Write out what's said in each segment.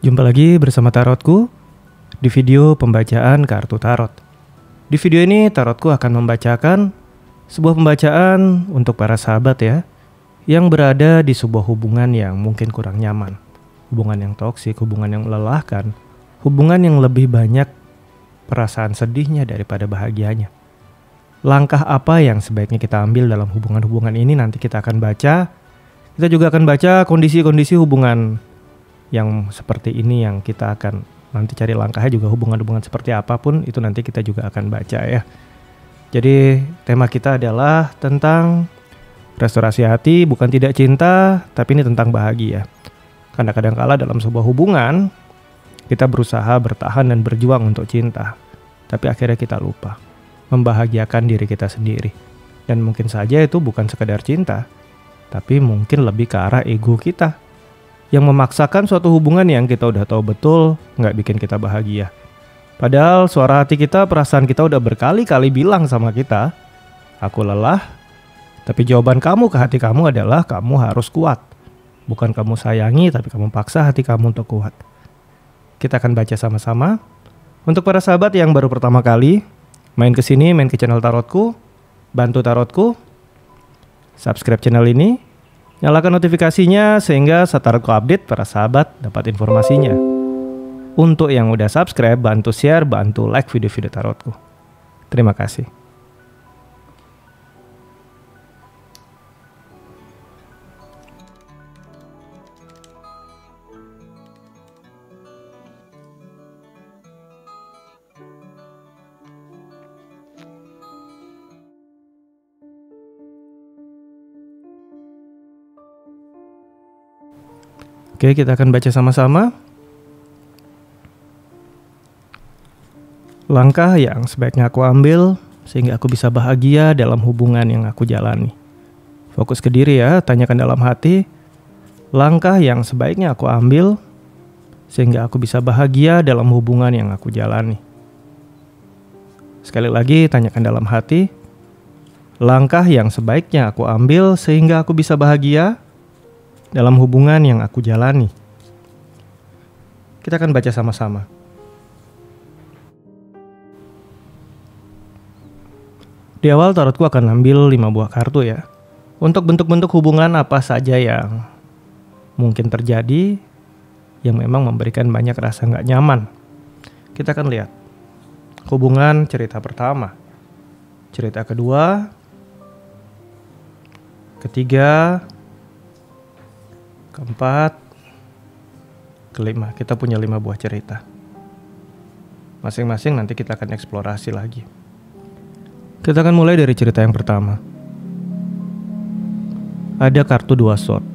Jumpa lagi bersama Tarotku di video pembacaan kartu tarot. Di video ini Tarotku akan membacakan sebuah pembacaan untuk para sahabat ya, yang berada di sebuah hubungan yang mungkin kurang nyaman. Hubungan yang toksik, hubungan yang melelahkan, hubungan yang lebih banyak perasaan sedihnya daripada bahagianya. Langkah apa yang sebaiknya kita ambil dalam hubungan-hubungan ini nanti kita akan baca. Kita juga akan baca kondisi-kondisi hubungan yang seperti ini yang kita akan nanti cari langkahnya, juga hubungan-hubungan seperti apapun itu nanti kita juga akan baca ya. Jadi tema kita adalah tentang restorasi hati, bukan tidak cinta, tapi ini tentang bahagia. Karena kadang-kala dalam sebuah hubungan kita berusaha bertahan dan berjuang untuk cinta, tapi akhirnya kita lupa membahagiakan diri kita sendiri. Dan mungkin saja itu bukan sekedar cinta, tapi mungkin lebih ke arah ego kita yang memaksakan suatu hubungan yang kita udah tahu betul nggak bikin kita bahagia. Padahal suara hati kita, perasaan kita udah berkali-kali bilang sama kita, aku lelah. Tapi jawaban kamu ke hati kamu adalah kamu harus kuat. Bukan kamu sayangi, tapi kamu paksa hati kamu untuk kuat. Kita akan baca sama-sama. Untuk para sahabat yang baru pertama kali main ke sini, main ke channel Tarotku, bantu Tarotku subscribe channel ini, nyalakan notifikasinya sehingga saat Tarotku update para sahabat dapat informasinya. Untuk yang udah subscribe, bantu share, bantu like video-video Tarotku. Terima kasih. Oke, kita akan baca sama-sama. Langkah yang sebaiknya aku ambil sehingga aku bisa bahagia dalam hubungan yang aku jalani. Fokus ke diri ya, tanyakan dalam hati. Langkah yang sebaiknya aku ambil sehingga aku bisa bahagia dalam hubungan yang aku jalani. Sekali lagi, tanyakan dalam hati. Langkah yang sebaiknya aku ambil sehingga aku bisa bahagia dalam hubungan yang aku jalani. Kita akan baca sama-sama. Di awal Tarotku akan ambil 5 buah kartu ya, untuk bentuk-bentuk hubungan apa saja yang mungkin terjadi, yang memang memberikan banyak rasa gak nyaman. Kita akan lihat hubungan cerita pertama, cerita kedua, ketiga, keempat, kelima. Kita punya 5 buah cerita. Masing-masing nanti kita akan eksplorasi lagi. Kita akan mulai dari cerita yang pertama. Ada kartu 2 sword.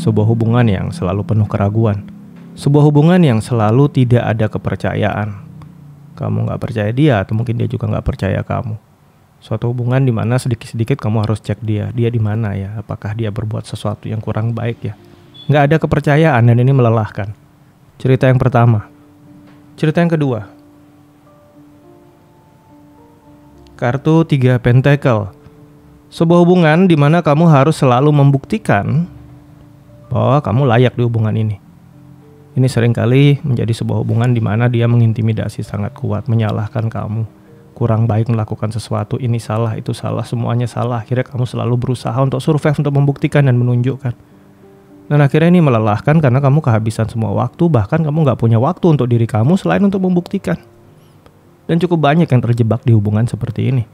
Sebuah hubungan yang selalu penuh keraguan. Sebuah hubungan yang selalu tidak ada kepercayaan. Kamu gak percaya dia, atau mungkin dia juga gak percaya kamu. Suatu hubungan di mana sedikit-sedikit kamu harus cek dia di mana ya, apakah dia berbuat sesuatu yang kurang baik ya. Nggak ada kepercayaan dan ini melelahkan. Cerita yang pertama. Cerita yang kedua. Kartu 3 Pentacle. Sebuah hubungan di mana kamu harus selalu membuktikan bahwa kamu layak di hubungan ini. Ini seringkali menjadi sebuah hubungan di mana dia mengintimidasi sangat kuat, menyalahkan kamu. Kurang baik melakukan sesuatu, ini salah, itu salah, semuanya salah. Akhirnya kamu selalu berusaha untuk survive, untuk membuktikan dan menunjukkan. Dan akhirnya ini melelahkan karena kamu kehabisan semua waktu, bahkan kamu gak punya waktu untuk diri kamu selain untuk membuktikan. Dan cukup banyak yang terjebak di hubungan seperti ini.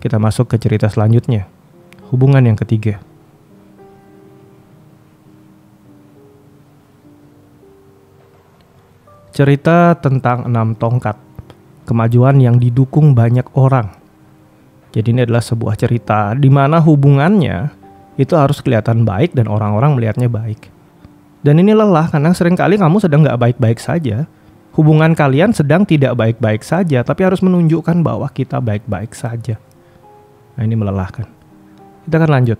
Kita masuk ke cerita selanjutnya. Hubungan yang ketiga. Cerita tentang 6 tongkat. Kemajuan yang didukung banyak orang. Jadi ini adalah sebuah cerita di mana hubungannya itu harus kelihatan baik dan orang-orang melihatnya baik. Dan ini lelah karena seringkali kamu sedang gak baik-baik saja. Hubungan kalian sedang tidak baik-baik saja, tapi harus menunjukkan bahwa kita baik-baik saja. Nah, ini melelahkan. Kita akan lanjut.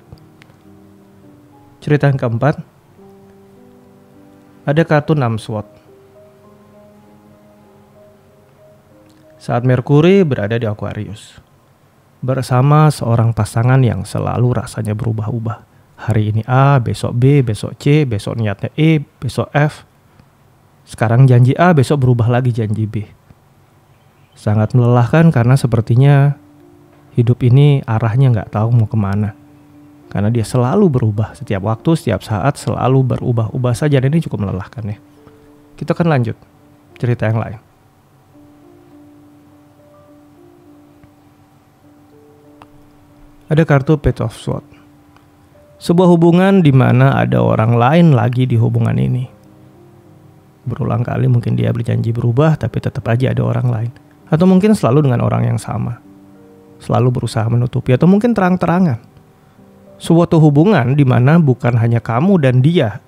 Cerita yang keempat. Ada kartu 6 sword. Saat Merkuri berada di Aquarius, bersama seorang pasangan yang selalu rasanya berubah-ubah. Hari ini A, besok B, besok C, besok niatnya E, besok F. Sekarang janji A, besok berubah lagi janji B. Sangat melelahkan karena sepertinya hidup ini arahnya nggak tahu mau kemana. Karena dia selalu berubah, setiap waktu, setiap saat selalu berubah-ubah saja, dan ini cukup melelahkan ya. Kita akan lanjut cerita yang lain. Ada kartu Page of Swords. Sebuah hubungan di mana ada orang lain lagi di hubungan ini. Berulang kali mungkin dia berjanji berubah, tapi tetap aja ada orang lain. Atau mungkin selalu dengan orang yang sama. Selalu berusaha menutupi, atau mungkin terang-terangan. Suatu hubungan di mana bukan hanya kamu dan dia,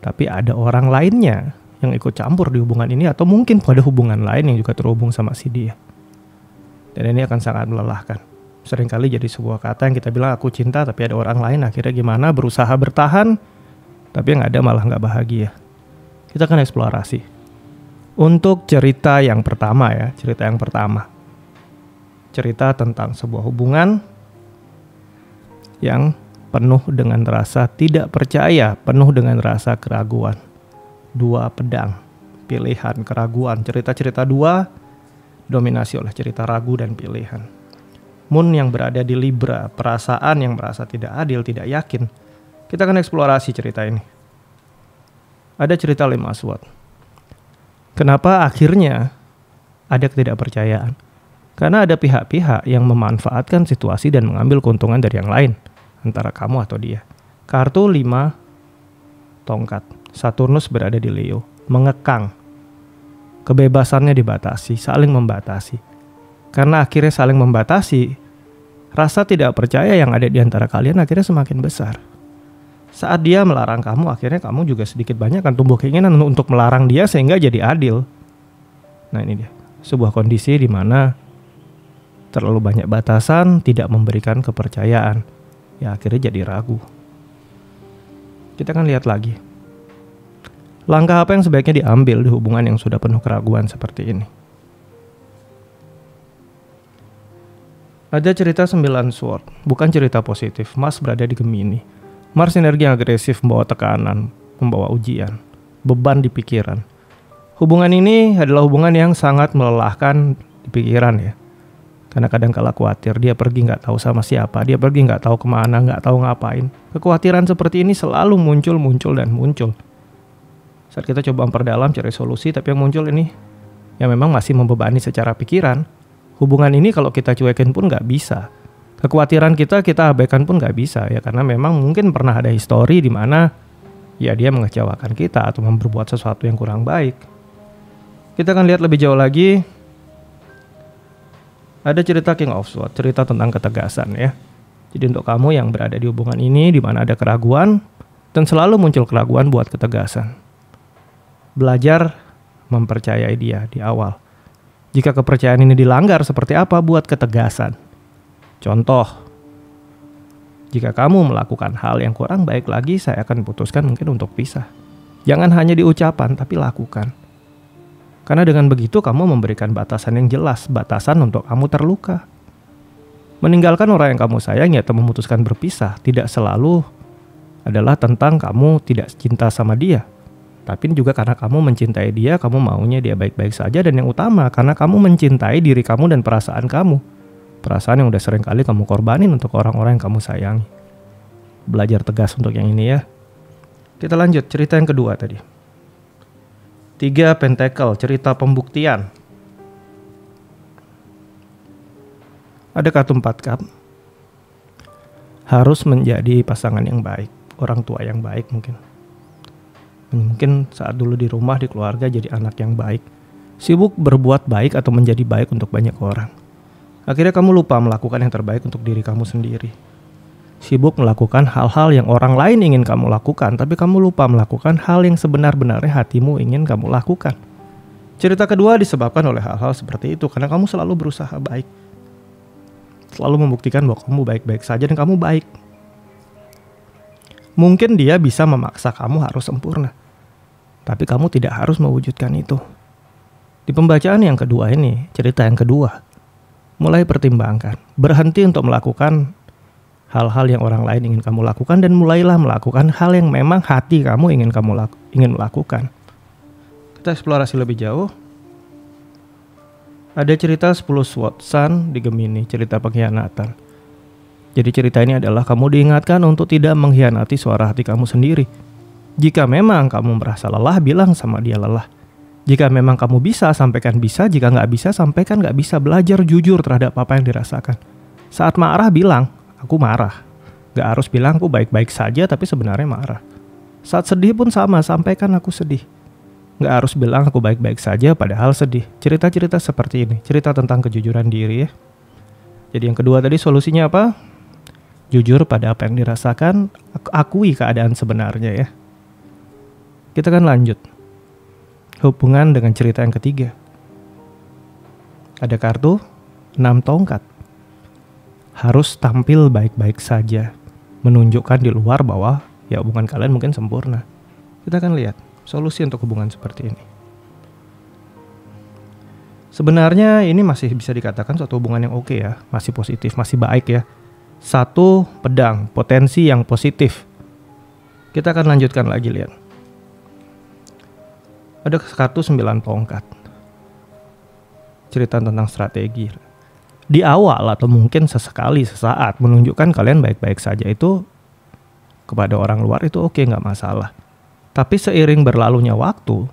tapi ada orang lainnya yang ikut campur di hubungan ini, atau mungkin pada hubungan lain yang juga terhubung sama si dia. Dan ini akan sangat melelahkan. Seringkali jadi sebuah kata yang kita bilang aku cinta, tapi ada orang lain, akhirnya gimana, berusaha bertahan, tapi yang ada malah gak bahagia. Kita akan eksplorasi. Untuk cerita yang pertama ya, cerita tentang sebuah hubungan yang penuh dengan rasa tidak percaya, penuh dengan rasa keraguan. Dua pedang, pilihan, keraguan. Cerita-cerita dua dominasi oleh cerita ragu dan pilihan. Moon yang berada di Libra, perasaan yang merasa tidak adil, tidak yakin. Kita akan eksplorasi cerita ini. Ada cerita 5 Swords. Kenapa akhirnya ada ketidakpercayaan? Karena ada pihak-pihak yang memanfaatkan situasi dan mengambil keuntungan dari yang lain, antara kamu atau dia. Kartu 5 tongkat. Saturnus berada di Leo, mengekang. Kebebasannya dibatasi, saling membatasi. Karena akhirnya saling membatasi, rasa tidak percaya yang ada di antara kalian akhirnya semakin besar. Saat dia melarang kamu, akhirnya kamu juga sedikit banyak akan tumbuh keinginan untuk melarang dia sehingga jadi adil. Nah ini dia, sebuah kondisi di mana terlalu banyak batasan tidak memberikan kepercayaan. Ya akhirnya jadi ragu. Kita akan lihat lagi. Langkah apa yang sebaiknya diambil di hubungan yang sudah penuh keraguan seperti ini. Ada cerita 9 Swords, bukan cerita positif. Mars berada di Gemini. Mars energi yang agresif, membawa tekanan, membawa ujian, beban di pikiran. Hubungan ini adalah hubungan yang sangat melelahkan di pikiran ya. Karena kadang kala khawatir, dia pergi nggak tahu sama siapa, dia pergi nggak tahu kemana, nggak tahu ngapain. Kekhawatiran seperti ini selalu muncul. Saat kita coba memperdalam cari solusi, tapi yang muncul ini yang memang masih membebani secara pikiran. Hubungan ini kalau kita cuekin pun nggak bisa. Kekhawatiran kita abaikan pun nggak bisa ya, karena memang mungkin pernah ada histori di mana ya dia mengecewakan kita atau berbuat sesuatu yang kurang baik. Kita akan lihat lebih jauh lagi. Ada cerita King of Swords, cerita tentang ketegasan ya. Jadi untuk kamu yang berada di hubungan ini di mana ada keraguan dan selalu muncul keraguan buat ketegasan. Belajar mempercayai dia di awal. Jika kepercayaan ini dilanggar, seperti apa buat ketegasan? Contoh, jika kamu melakukan hal yang kurang baik lagi, saya akan putuskan mungkin untuk pisah. Jangan hanya di ucapan, tapi lakukan. Karena dengan begitu kamu memberikan batasan yang jelas, batasan untuk kamu terluka. Meninggalkan orang yang kamu sayangi atau memutuskan berpisah tidak selalu adalah tentang kamu tidak cinta sama dia. Tapi juga karena kamu mencintai dia, kamu maunya dia baik-baik saja. Dan yang utama, karena kamu mencintai diri kamu dan perasaan kamu. Perasaan yang udah sering kali kamu korbanin untuk orang-orang yang kamu sayangi. Belajar tegas untuk yang ini ya. Kita lanjut, cerita yang kedua tadi. 3 Pentacle, cerita pembuktian. Ada kartu 4 Cup. Harus menjadi pasangan yang baik, orang tua yang baik mungkin. Mungkin saat dulu di rumah, di keluarga jadi anak yang baik. Sibuk berbuat baik atau menjadi baik untuk banyak orang. Akhirnya kamu lupa melakukan yang terbaik untuk diri kamu sendiri. Sibuk melakukan hal-hal yang orang lain ingin kamu lakukan, tapi kamu lupa melakukan hal yang sebenar-benarnya hatimu ingin kamu lakukan. Cerita kedua disebabkan oleh hal-hal seperti itu, karena kamu selalu berusaha baik. Selalu membuktikan bahwa kamu baik-baik saja dan kamu baik. Mungkin dia bisa memaksa kamu harus sempurna, tapi kamu tidak harus mewujudkan itu. Di pembacaan yang kedua ini, cerita yang kedua, mulai pertimbangkan, berhenti untuk melakukan hal-hal yang orang lain ingin kamu lakukan dan mulailah melakukan hal yang memang hati kamu ingin melakukan. Kita eksplorasi lebih jauh. Ada cerita 10 SWOT Sun di Gemini, cerita pengkhianatan. Jadi cerita ini adalah kamu diingatkan untuk tidak mengkhianati suara hati kamu sendiri. Jika memang kamu merasa lelah, bilang sama dia lelah. Jika memang kamu bisa, sampaikan bisa. Jika nggak bisa, sampaikan nggak bisa. Belajar jujur terhadap apa yang dirasakan. Saat marah, bilang, aku marah. Nggak harus bilang aku baik-baik saja, tapi sebenarnya marah. Saat sedih pun sama, sampaikan aku sedih. Nggak harus bilang aku baik-baik saja, padahal sedih. Cerita-cerita seperti ini, cerita tentang kejujuran diri ya. Jadi yang kedua tadi solusinya apa? Jujur pada apa yang dirasakan, akui keadaan sebenarnya ya. Kita akan lanjut. Hubungan dengan cerita yang ketiga. Ada kartu 6 tongkat. Harus tampil baik-baik saja. Menunjukkan di luar bahwa ya hubungan kalian mungkin sempurna. Kita akan lihat solusi untuk hubungan seperti ini. Sebenarnya ini masih bisa dikatakan suatu hubungan yang oke ya. Masih positif, masih baik ya. 1 pedang, potensi yang positif. Kita akan lanjutkan lagi lihat. Ada kartu 9 tongkat. Cerita tentang strategi. Di awal atau mungkin sesekali, sesaat menunjukkan kalian baik-baik saja itu kepada orang luar itu oke, nggak masalah. Tapi seiring berlalunya waktu,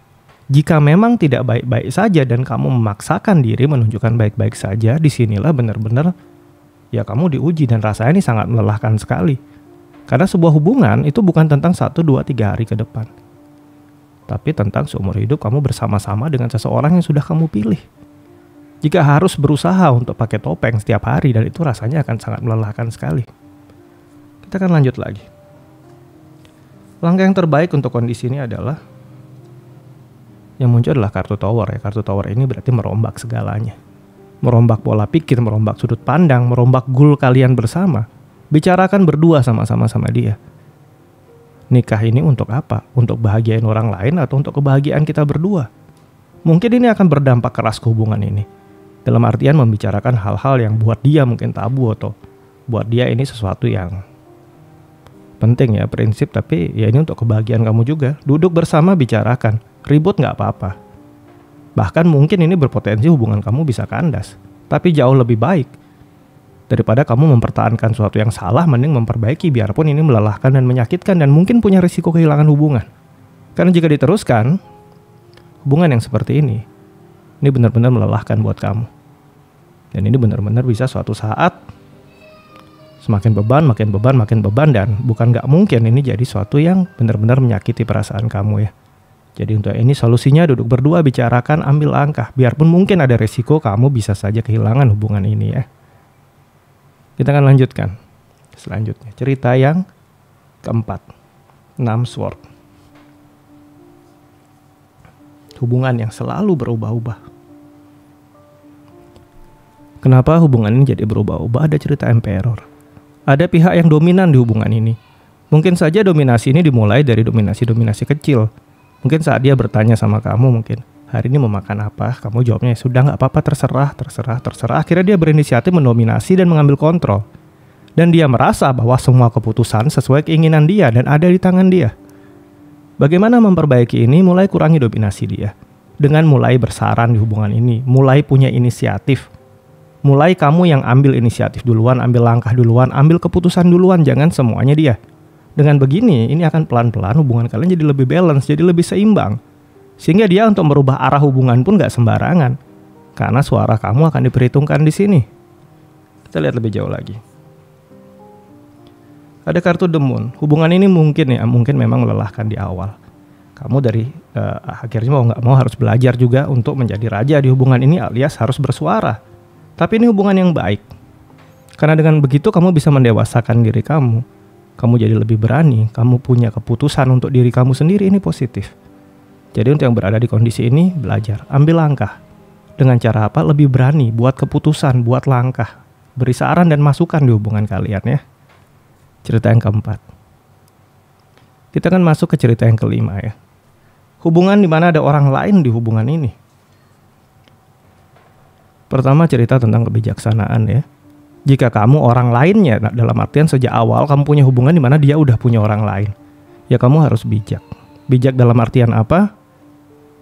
jika memang tidak baik-baik saja dan kamu memaksakan diri menunjukkan baik-baik saja, disinilah benar-benar ya kamu diuji dan rasanya ini sangat melelahkan sekali. Karena sebuah hubungan itu bukan tentang 1, 2, 3 hari ke depan. Tapi tentang seumur hidup kamu bersama-sama dengan seseorang yang sudah kamu pilih. Jika harus berusaha untuk pakai topeng setiap hari dan itu rasanya akan sangat melelahkan sekali. Kita akan lanjut lagi. Langkah yang terbaik untuk kondisi ini adalah yang muncul adalah kartu tower ya. Kartu tower ini berarti merombak segalanya. Merombak pola pikir, merombak sudut pandang, merombak goal kalian bersama. Bicarakan berdua sama-sama sama dia. Nikah ini untuk apa? Untuk bahagiain orang lain atau untuk kebahagiaan kita berdua? Mungkin ini akan berdampak keras ke hubungan ini. Dalam artian membicarakan hal-hal yang buat dia mungkin tabu atau buat dia ini sesuatu yang penting ya, prinsip, tapi ya ini untuk kebahagiaan kamu juga. Duduk bersama bicarakan, ribut nggak apa-apa. Bahkan mungkin ini berpotensi hubungan kamu bisa kandas. Tapi jauh lebih baik daripada kamu mempertahankan sesuatu yang salah, mending memperbaiki biarpun ini melelahkan dan menyakitkan dan mungkin punya risiko kehilangan hubungan. Karena jika diteruskan, hubungan yang seperti ini benar-benar melelahkan buat kamu. Dan ini benar-benar bisa suatu saat semakin beban, makin beban dan bukan nggak mungkin ini jadi suatu yang benar-benar menyakiti perasaan kamu ya. Jadi untuk ini solusinya duduk berdua, bicarakan, ambil langkah. Biarpun mungkin ada resiko kamu bisa saja kehilangan hubungan ini ya. Kita akan lanjutkan selanjutnya. Cerita yang keempat. 6 sword. Hubungan yang selalu berubah-ubah. Kenapa hubungan ini jadi berubah-ubah? Ada cerita emperor. Ada pihak yang dominan di hubungan ini. Mungkin saja dominasi ini dimulai dari dominasi-dominasi kecil. Mungkin saat dia bertanya sama kamu mungkin, hari ini mau makan apa? Kamu jawabnya, sudah nggak apa-apa, terserah. Akhirnya dia berinisiatif mendominasi dan mengambil kontrol. Dan dia merasa bahwa semua keputusan sesuai keinginan dia dan ada di tangan dia. Bagaimana memperbaiki ini? Mulai kurangi dominasi dia. Dengan mulai bersaran di hubungan ini, mulai punya inisiatif. Mulai kamu yang ambil inisiatif duluan, ambil langkah duluan, ambil keputusan duluan, jangan semuanya dia. Dengan begini, ini akan pelan-pelan hubungan kalian jadi lebih balance, jadi lebih seimbang. Sehingga dia untuk merubah arah hubungan pun gak sembarangan. Karena suara kamu akan diperhitungkan di sini. Kita lihat lebih jauh lagi. Ada kartu The Moon. Hubungan ini mungkin memang melelahkan di awal. Kamu dari akhirnya mau gak mau harus belajar juga untuk menjadi raja di hubungan ini alias harus bersuara. Tapi ini hubungan yang baik. Karena dengan begitu kamu bisa mendewasakan diri kamu. Kamu jadi lebih berani, kamu punya keputusan untuk diri kamu sendiri, ini positif. Jadi untuk yang berada di kondisi ini, belajar, ambil langkah. Dengan cara apa? Lebih berani, buat keputusan, buat langkah. Beri saran dan masukan di hubungan kalian ya. Cerita yang keempat. Kita akan masuk ke cerita yang kelima ya. Hubungan di mana ada orang lain di hubungan ini. Pertama cerita tentang kebijaksanaan ya. Jika kamu orang lainnya, dalam artian sejak awal kamu punya hubungan di mana dia udah punya orang lain. Ya kamu harus bijak. Bijak dalam artian apa?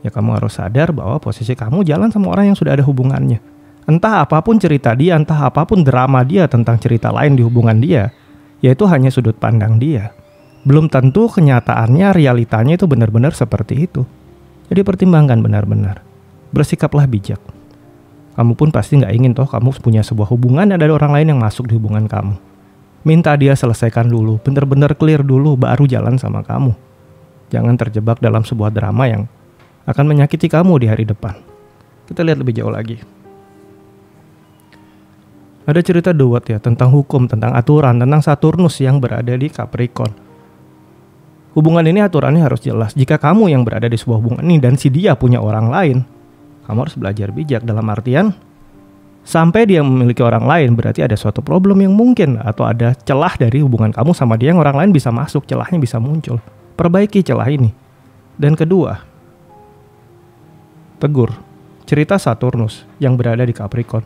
Ya kamu harus sadar bahwa posisi kamu jalan sama orang yang sudah ada hubungannya. Entah apapun cerita dia, entah apapun drama dia tentang cerita lain di hubungan dia, yaitu hanya sudut pandang dia. Belum tentu kenyataannya, realitanya itu benar-benar seperti itu. Jadi pertimbangkan benar-benar. Bersikaplah bijak. Kamu pun pasti nggak ingin toh kamu punya sebuah hubungan dan ada orang lain yang masuk di hubungan kamu. Minta dia selesaikan dulu, benar-benar clear dulu, baru jalan sama kamu. Jangan terjebak dalam sebuah drama yang akan menyakiti kamu di hari depan. Kita lihat lebih jauh lagi. Ada cerita Dewat ya, tentang hukum, tentang aturan, tentang Saturnus yang berada di Capricorn. Hubungan ini aturannya harus jelas. Jika kamu yang berada di sebuah hubungan ini dan si dia punya orang lain, kamu harus belajar bijak dalam artian sampai dia memiliki orang lain berarti ada suatu problem yang mungkin atau ada celah dari hubungan kamu sama dia yang orang lain bisa masuk, celahnya bisa muncul. Perbaiki celah ini. Dan kedua, tegur. Cerita Saturnus yang berada di Capricorn.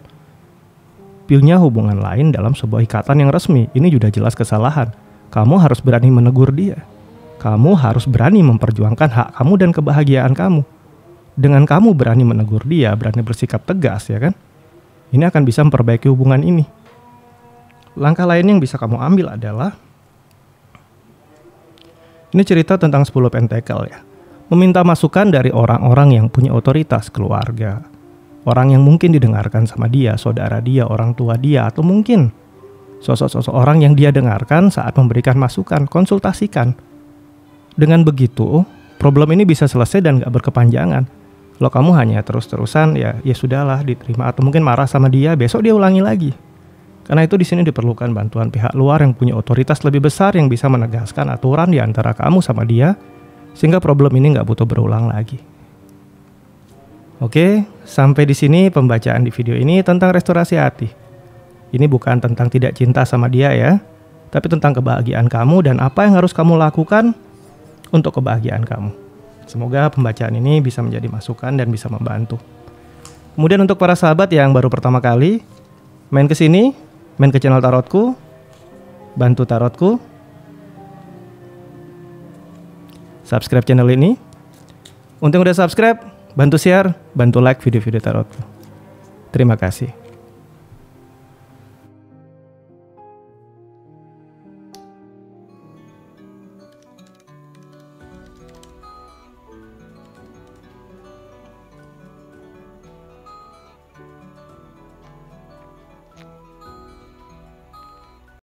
Punya hubungan lain dalam sebuah ikatan yang resmi. Ini sudah jelas kesalahan. Kamu harus berani menegur dia. Kamu harus berani memperjuangkan hak kamu dan kebahagiaan kamu. Dengan kamu berani menegur dia, berani bersikap tegas ya kan, ini akan bisa memperbaiki hubungan ini. Langkah lain yang bisa kamu ambil adalah, ini cerita tentang 10 pentakel ya. Meminta masukan dari orang-orang yang punya otoritas, keluarga. Orang yang mungkin didengarkan sama dia, saudara dia, orang tua dia, atau mungkin sosok-sosok orang yang dia dengarkan saat memberikan masukan, konsultasikan. Dengan begitu, problem ini bisa selesai dan gak berkepanjangan. Kalau kamu hanya terus-terusan, ya sudahlah diterima, atau mungkin marah sama dia, besok dia ulangi lagi. Karena itu di sini diperlukan bantuan pihak luar yang punya otoritas lebih besar yang bisa menegaskan aturan di antara kamu sama dia, sehingga problem ini nggak butuh berulang lagi. Oke, sampai di sini pembacaan di video ini tentang restorasi hati. Ini bukan tentang tidak cinta sama dia ya, tapi tentang kebahagiaan kamu dan apa yang harus kamu lakukan untuk kebahagiaan kamu. Semoga pembacaan ini bisa menjadi masukan dan bisa membantu. Kemudian untuk para sahabat yang baru pertama kali main ke sini, main ke channel tarotku, bantu tarotku, subscribe channel ini. Untuk yang udah subscribe, bantu share, bantu like video-video tarotku. Terima kasih.